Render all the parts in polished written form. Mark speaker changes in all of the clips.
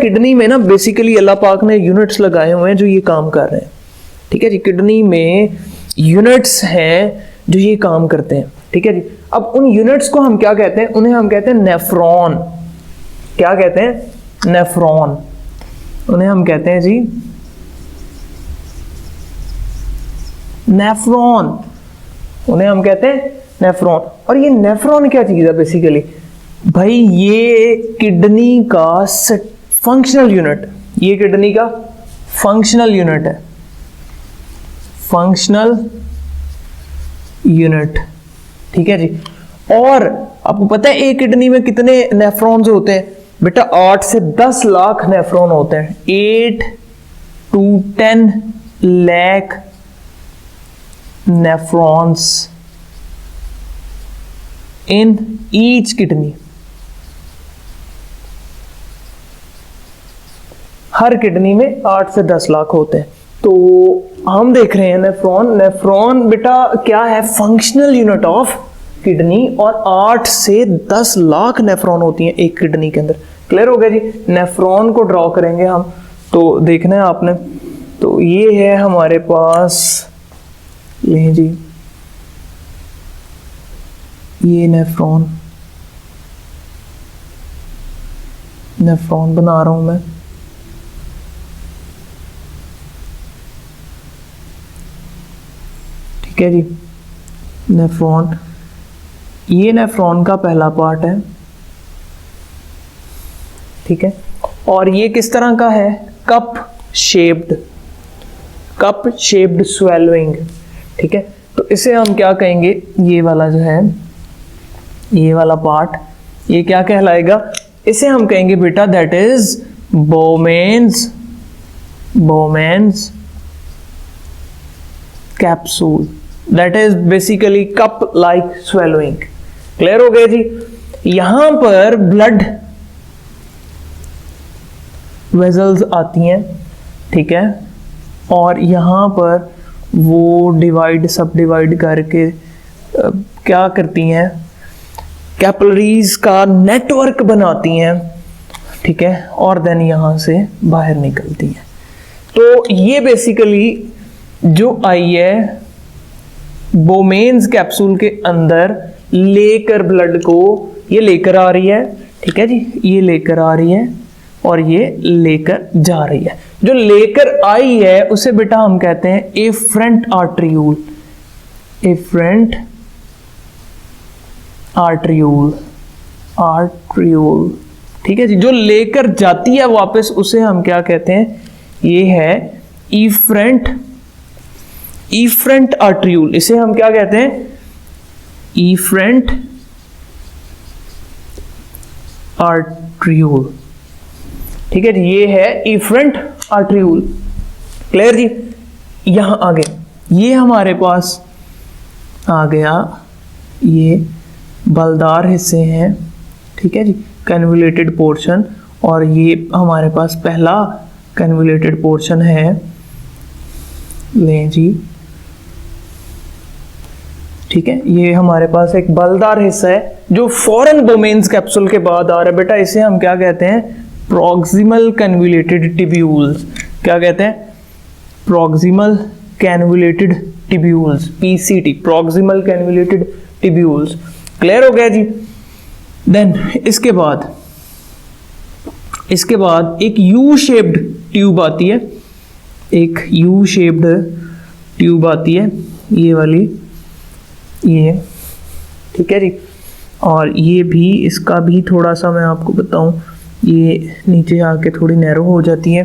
Speaker 1: Kidney में ना basically अल्लाह पाक ने यूनिट्स लगाए हुए हैं जो ये काम कर रहे हैं, ठीक है जी। किडनी में यूनिट्स हैं जो ये काम करते हैं, ठीक है जी। अब उन यूनिट्स को हम क्या कहते हैं? उन्हें हम कहते हैं नेफ्रॉन। क्या कहते हैं? नेफ्रॉन। उन्हें हम कहते हैं जी नेफ्रॉन। उन्हें हम कहते हैं नेफ्रॉन। और ये नेफ्रॉन क्या चीज है बेसिकली? भाई ये किडनी का फंक्शनल यूनिट, ये किडनी का फंक्शनल यूनिट है, फंक्शनल यूनिट, ठीक है जी। और आपको पता है एक किडनी में कितने नेफ्रॉन्स होते हैं? बेटा 8 से 10 लाख नेफ्रॉन होते हैं। 8 to 10 lakh nephrons in each kidney. Her kidney में 8 से 10 लाख होते हैं। तो हम देख रहे हैं नेफ्रॉन। नेफ्रॉन बेटा क्या है? Functional unit of kidney. और 8 से 10 लाख नेफ्रॉन होती हैं एक किडनी के अंदर। क्लियर हो गया जी? नेफ्रॉन को ड्रॉ करेंगे हम, तो देखना है आपने। तो ये है हमारे पास, ले जी, ये नेफ्रॉन, नेफ्रॉन बना रहा हूं मैं। ठीक है जी, नेफ्रॉन, ये नेफ्रॉन का पहला पार्ट है, ठीक है। और ये किस तरह का है? Cup shaped, cup shaped swallowing, ठीक है। तो इसे हम क्या कहेंगे? ये वाला जो है, ये वाला पार्ट, ये क्या कहलाएगा? इसे हम कहेंगे बेटा that is Bowman's, Bowman's capsule. That is basically cup like swallowing. Clear हो गया जी? यहां पर ब्लड वेजल्स आती हैं, ठीक है। और यहां पर वो डिवाइड, सब डिवाइड करके क्या करती हैं? कैपिलरीज का नेटवर्क बनाती हैं, ठीक है। और देन यहां से बाहर निकलती हैं। तो ये बेसिकली जो आई है बोमेन्स कैप्सूल के अंदर लेकर ब्लड को, ये लेकर आ रही है, ठीक है जी। ये लेकर आ रही है और ये लेकर जा रही है। जो लेकर आई है उसे बेटा हम कहते हैं एफरेंट आर्ट्रियूल, एफरेंट आर्ट्रियूल, आर्ट्रियूल, ठीक है जी। जो लेकर जाती है वापस उसे हम क्या कहते हैं? ये है इफरेंट, इफरेंट आर्ट्रियूल। इसे हम क्या कहते हैं? इफरेंट आर्ट्रियूल, ठीक है जी। ये है इफरेंट आर्ट्रियूल। क्लियर जी? यहां आगे ये हमारे पास आ गया, ये बलदार हिस्से हैं, ठीक है जी, कन्वुलेटेड पोर्शन। और ये हमारे पास पहला कन्वुलेटेड पोर्शन है, लें जी, ठीक है। ये हमारे पास एक बलदार हिस्सा है जो फॉरेन बोमेन्स कैप्सूल के बाद आ रहा है बेटा। इसे हम क्या कहते हैं? Proximal convoluted tubules. क्या कहते हैं? Proximal convoluted tubules, PCT, proximal convoluted tubules. Clear हो गया जी? देन इसके बाद एक यू शेप्ड ट्यूब आती है, एक यू शेप्ड ट्यूब आती है, ये वाली, ये, ठीक है जी। और ये भी, इसका भी थोड़ा सा मैं आपको बताऊं, ये नीचे आके थोड़ी नैरो हो जाती है,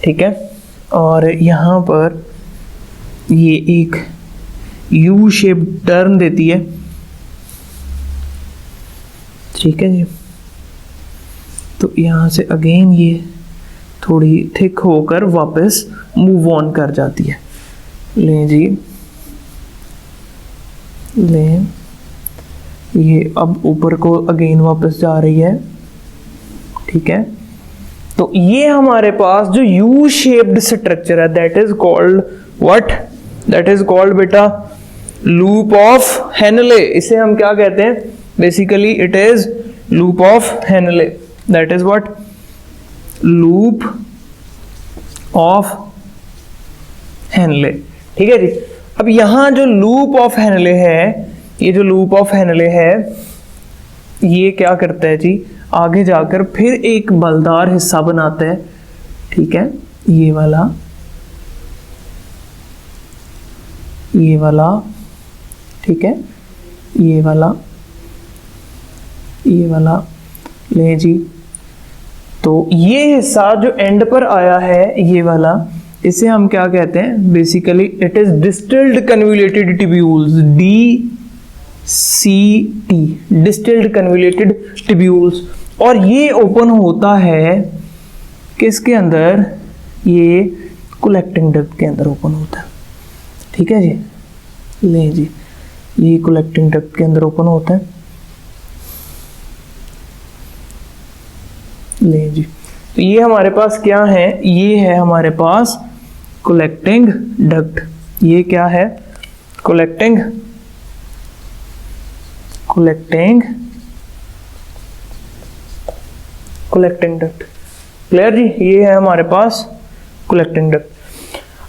Speaker 1: ठीक है। और यहाँ पर ये एक यू शेप टर्न देती है, ठीक है जी। तो यहाँ से अगेन ये थोड़ी थिक होकर वापस मूव ऑन कर जाती है। लें जी, लें, ये अब ऊपर को अगेन वापस जा रही है, ठीक है। तो ये हमारे पास जो यू शेप्ड स्ट्रक्चर है that is called what? That is called बेटा लूप ऑफ हेनले। इसे हम क्या कहते हैं? Basically it is loop of Henley. That is what? Loop of Henley. ठीक है जी। अब यहां जो लूप ऑफ हेनले है, ये जो लूप ऑफ हेनले है, ये क्या करता है जी, आगे जाकर फिर एक बलदार हिस्सा बनाता है। ठीक है, ये वाला, ये वाला, ठीक है, ये वाला, ये वाला ले जी। तो ये हिस्सा जो एंड पर आया है, ये वाला, इसे हम क्या कहते हैं, basically it is distilled convoluted tubules, DCT, distilled convoluted tubules. और ये ओपन होता है किसके अंदर, ये कलेक्टिंग डक्ट के अंदर ओपन होता है। ठीक है जी, ले जी, ये कलेक्टिंग डक्ट के अंदर ओपन होता है। ले जी, तो ये हमारे पास क्या है, ये है हमारे पास कलेक्टिंग डक्ट। ये क्या है, कलेक्टिंग डक्ट। क्लियर जी, ये है हमारे पास कलेक्टिंग डक्ट।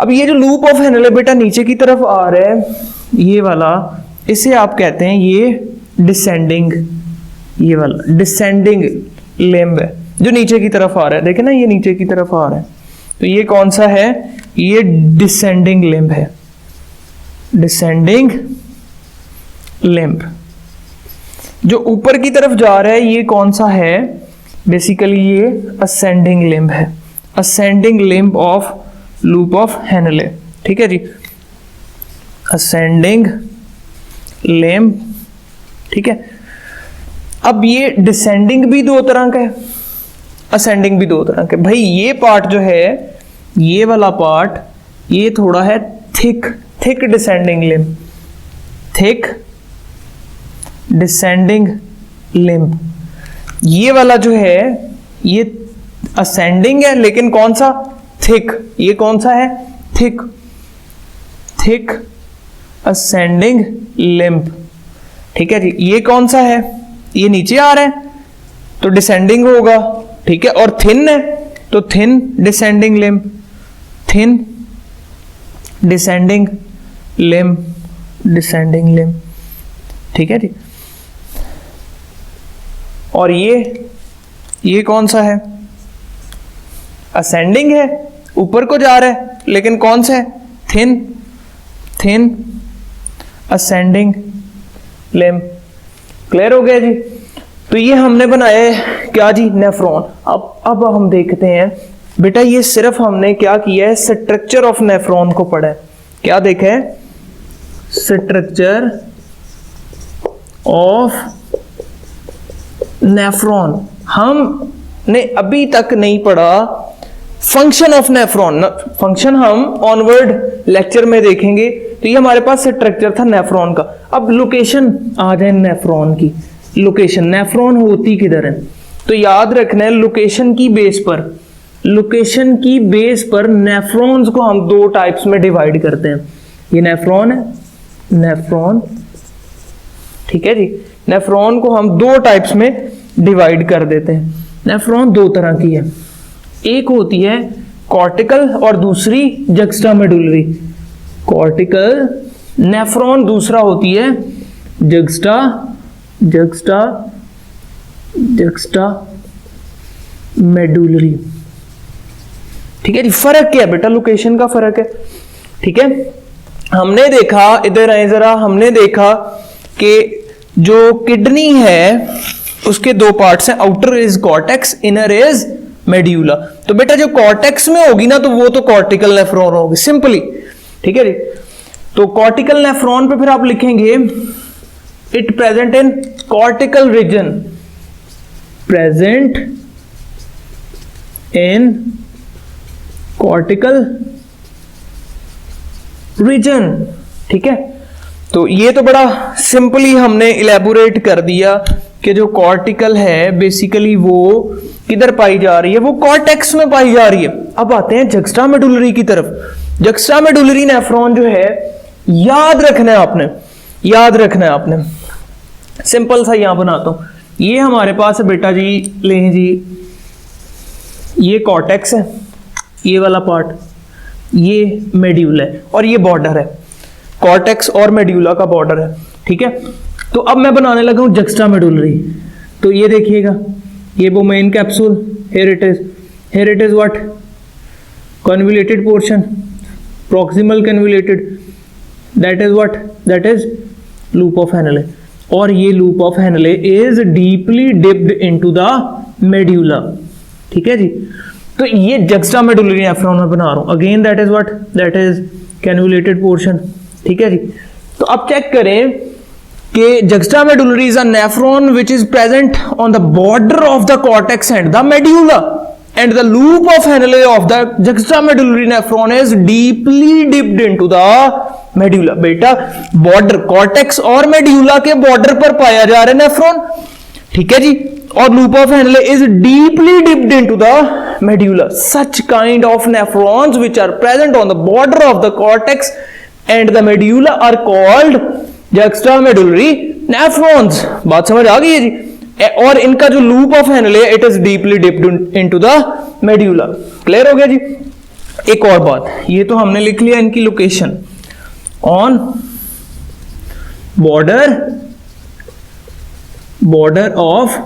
Speaker 1: अब ये जो लूप ऑफ हेनले बेटा नीचे की तरफ आ रहा है, ये वाला, इसे आप कहते हैं ये डिसेंडिंग, ये वाला डिसेंडिंग लिम्ब है जो नीचे की तरफ आ रहा है। देखे ना, ये नीचे की तरफ आ रहा है, तो ये कौन सा है, ये डिसेंडिंग लिम्ब है, डिसेंडिंग लिम्ब। जो ऊपर की तरफ जा रहा है ये कौन सा है, बेसिकली ये असेंडिंग लिम्ब है, ascending limb of loop of Henley. ठीक है जी, असेंडिंग लिम्ब। ठीक है, अब ये डिसेंडिंग भी दो तरह का है, असेंडिंग भी दो तरह का। भाई ये पार्ट जो है, ये वाला पार्ट, ये थोड़ा है thick descending limb, thick descending limb. ये वाला जो है ये असेंडिंग है, लेकिन कौन सा, थिक। ये कौन सा है, थिक असेंडिंग लिम्ब। ठीक है जी, ये कौन सा है, ये नीचे आ रहा है तो डिसेंडिंग होगा। ठीक है, और थिन है तो thin descending limb, thin descending limb, descending limb. ठीक है जी, और ये कौन सा है, असेंडिंग है, ऊपर को जा रहा है, लेकिन कौन सा है, थिन असेंडिंग लिम्ब। क्लियर हो गया जी। तो ये हमने बनाया है क्या जी, नेफ्रॉन। अब हम देखते हैं बेटा, ये सिर्फ हमने क्या किया है, स्ट्रक्चर ऑफ नेफ्रॉन को पढ़ा है। क्या देखा है, स्ट्रक्चर ऑफ नेफ्रॉन। हमने अभी तक नहीं पढ़ा फंक्शन ऑफ नेफ्रॉन। फंक्शन हम ऑनवर्ड लेक्चर में देखेंगे। तो ये हमारे पास स्ट्रक्चर था नेफ्रॉन का। अब लोकेशन आ जाए नेफ्रॉन की, लोकेशन, नेफ्रॉन होती किधर है, तो याद रखना है लोकेशन की बेस पर, लोकेशन की बेस पर नेफ्रॉन्स को हम दो टाइप्स में डिवाइड करते हैं। ये नेफ्रॉन है, नेफ्रॉन। ठीक है जी, नेफ्रॉन को हम दो टाइप्स में डिवाइड कर देते हैं। नेफ्रॉन दो तरह की है, एक होती है कॉर्टिकल और दूसरी जक्स्टामेडुलरी। कॉर्टिकल नेफ्रॉन, दूसरा होती है जक्स्टामेडुलरी। ठीक है जी, फर्क क्या है बेटा, लोकेशन का फर्क है। ठीक है, हमने देखा, इधर आए जरा, हमने देखा कि जो किडनी है उसके दो पार्ट्स हैं, outer is cortex, inner is medulla. तो बेटा जो कॉर्टेक्स में होगी ना, तो वो तो कॉर्टिकल नेफ्रॉन होगी सिंपली। ठीक है जी, तो कॉर्टिकल नेफ्रॉन पे फिर आप लिखेंगे it present in cortical region, present in cortical region. ठीक है, तो ये तो बड़ा सिंपली हमने इलेबोरेट कर दिया कि जो कॉर्टिकल है बेसिकली वो किधर पाई जा रही है, वो कॉर्टेक्स में पाई जा रही है। अब आते हैं जक्स्टामेडुलरी की तरफ। जक्स्टामेडुलरी नेफ्रॉन जो है, याद रखना है आपने, याद रखना है आपने, सिंपल सा यहां बनाता हूं। ये हमारे पास है बेटा जी, ले जी, ये कॉर्टेक्स है, ये वाला पार्ट, ये मेड्यूला है और ये बॉर्डर है, कॉर्टेक्स और मेड्यूला का बॉर्डर है, ठीक है। तो अब मैं बनाने लगा हूँ जक्स्टा मेडुलरी। तो ये देखिएगा, ये वो main capsule, here it is what, convoluted portion, proximal convoluted, that is what, that is loop of Henley, और ये loop of Henle is deeply dipped into the medulla, ठीक है जी। तो ये जक्स्टा मेडुलरी नेफ्रॉन में बना रहा हूं, again that is what, that is convoluted portion, ठीक है जी। तो अब चेक करें कि juxta medullary is a nephron which is present on the border of the cortex and the medulla, and the loop of Henle of the juxtamedullary nephron is deeply dipped into the medulla। बेटा border cortex और medulla के border पर पाया जा रहा है nephron, ठीक है जी, और loop of Henle is deeply dipped into the medulla. Such kind of nephrons which are present on the border of the cortex and the medulla are called juxtamedullary nephrons। बात समझ आ गई है जी। और इनका जो loop of Henley it is deeply dipped into the medulla. Clear हो गया जी। एक और बात, ये तो हमने लिख लिया इनकी location on border of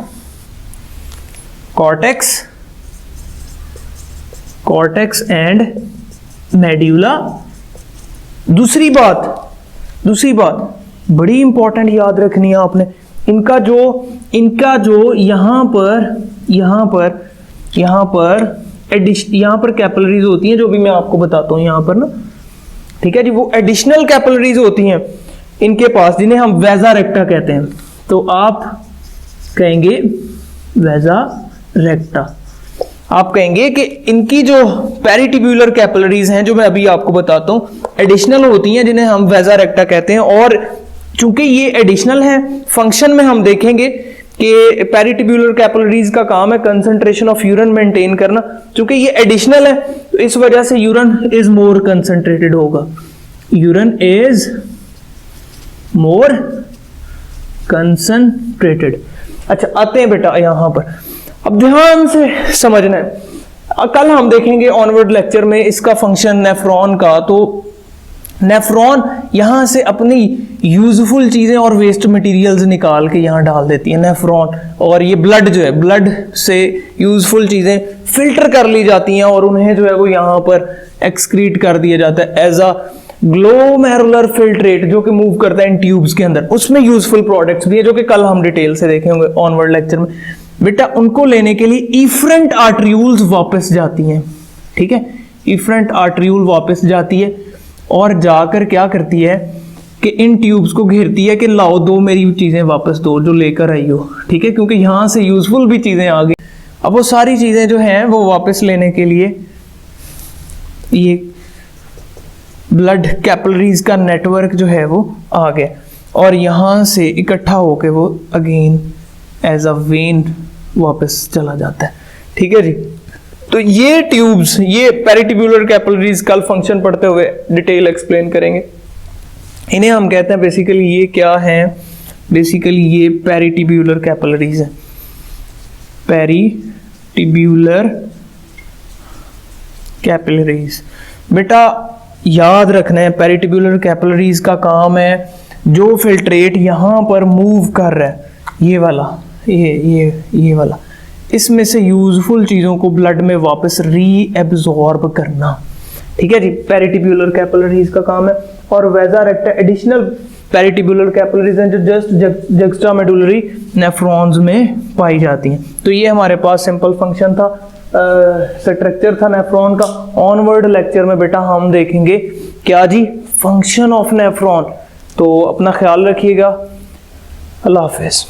Speaker 1: cortex and medulla. दूसरी बात बड़ी इंपॉर्टेंट याद रखनी है आपने, इनका जो यहाँ पर कैपिलरीज होती हैं, जो भी मैं आपको बताता हूँ यहाँ पर ना, ठीक है जी, वो एडिशनल कैपिलरीज होती हैं इनके पास, जिन्हें हम वेजा रेक्टा कहते हैं। तो आप कहेंगे वेजा रेक्टा, आप कहेंगे कि इनकी जो पेरिटिब्यूलर कैपिलरीज हैं, जो मैं अभी आपको बताता हूँ, एडिशनल होती हैं, जिन्हें हम वेजा रेक्टा कहते हैं। और चूंकि ये एडिशनल है, फंक्शन में हम देखेंगे कि पेरिटिब्यूलर कैपिलरीज का काम है कंसंट्रेशन ऑफ यूरिन मेंटेन करना। चूंकि ये एडिशनल है तो इस वजह से यूरिन इज मोर कंसंट्रेटेड होगा, यूरिन इज मोर कंसंट्रेटेड। अच्छा, आते हैं बेटा यहां पर, अब ध्यान से समझना है। कल हम देखेंगे ऑनवर्ड लेक्चर में इसका फंक्शन नेफ्रॉन का। तो नेफ्रॉन यहां से अपनी यूजफुल चीजें और वेस्ट मटेरियल्स निकाल के यहां डाल देती है नेफ्रॉन, और ये ब्लड जो है, ब्लड से यूजफुल चीजें फिल्टर कर ली जाती हैं और उन्हें जो है वो यहां पर एक्सक्रीट कर दिया जाता है एज अ ग्लोमेरुलर फिल्ट्रेट, जो कि मूव करता है इन ट्यूब्स के अंदर। उसमें यूजफुल प्रोडक्ट्स भी है जो कि कल हम डिटेल से देखेंगे ऑनवर्ड लेक्चर में। बेटा उनको लेने के लिए इफरेंट आर्ट्रियूल्स वापस जाती हैं, ठीक है, इफरेंट आर्ट्रियूल वापस जाती है और जाकर क्या करती है कि इन ट्यूब्स को घेरती है कि लाओ दो मेरी चीजें वापस दो जो लेकर आई हो, ठीक है, क्योंकि यहां से यूजफुल भी चीजें आ गई। अब वो सारी चीजें जो हैं वो वापस लेने के लिए ये ब्लड कैपिलरीज का नेटवर्क जो है वो आ गया और यहां से इकट्ठा होकर वो अगेन एज अ वेन वापस चला जाता है, ठीक है जी। तो ये ट्यूब्स, ये पेरिटिब्यूलर कैपिलरीज कल फंक्शन पढ़ते हुए डिटेल एक्सप्लेन करेंगे। इन्हें हम कहते हैं बेसिकली, ये क्या है, बेसिकली ये पेरिटिब्यूलर कैपिलरीज है। पेरिटिब्यूलर कैपिलरीज बेटा याद रखना है, पेरिटिब्यूलर कैपिलरीज का काम है जो फिल्ट्रेट यहां पर मूव कर रहा है, ये वाला, ये वाला, इसमें से यूजफुल चीजों को ब्लड में वापस रीएब्जॉर्ब करना, ठीक है जी, पेरिटिब्यूलर कैपिलरीज का काम है। और वेजा रेक्टा एडिशनल पेरिटिब्यूलर कैपिलरीज हैं जो जस्ट जक्स्टामेडुलरी नेफ्रॉन्स में पाई जाती हैं। तो ये हमारे पास सिंपल फंक्शन था, स्ट्रक्चर था नेफ्रॉन का। ऑनवर्ड लेक्चर में बेटा हम देखेंगे क्या जी, फंक्शन ऑफ नेफ्रॉन। तो अपना ख्याल रखिएगा, अल्लाह हाफिज।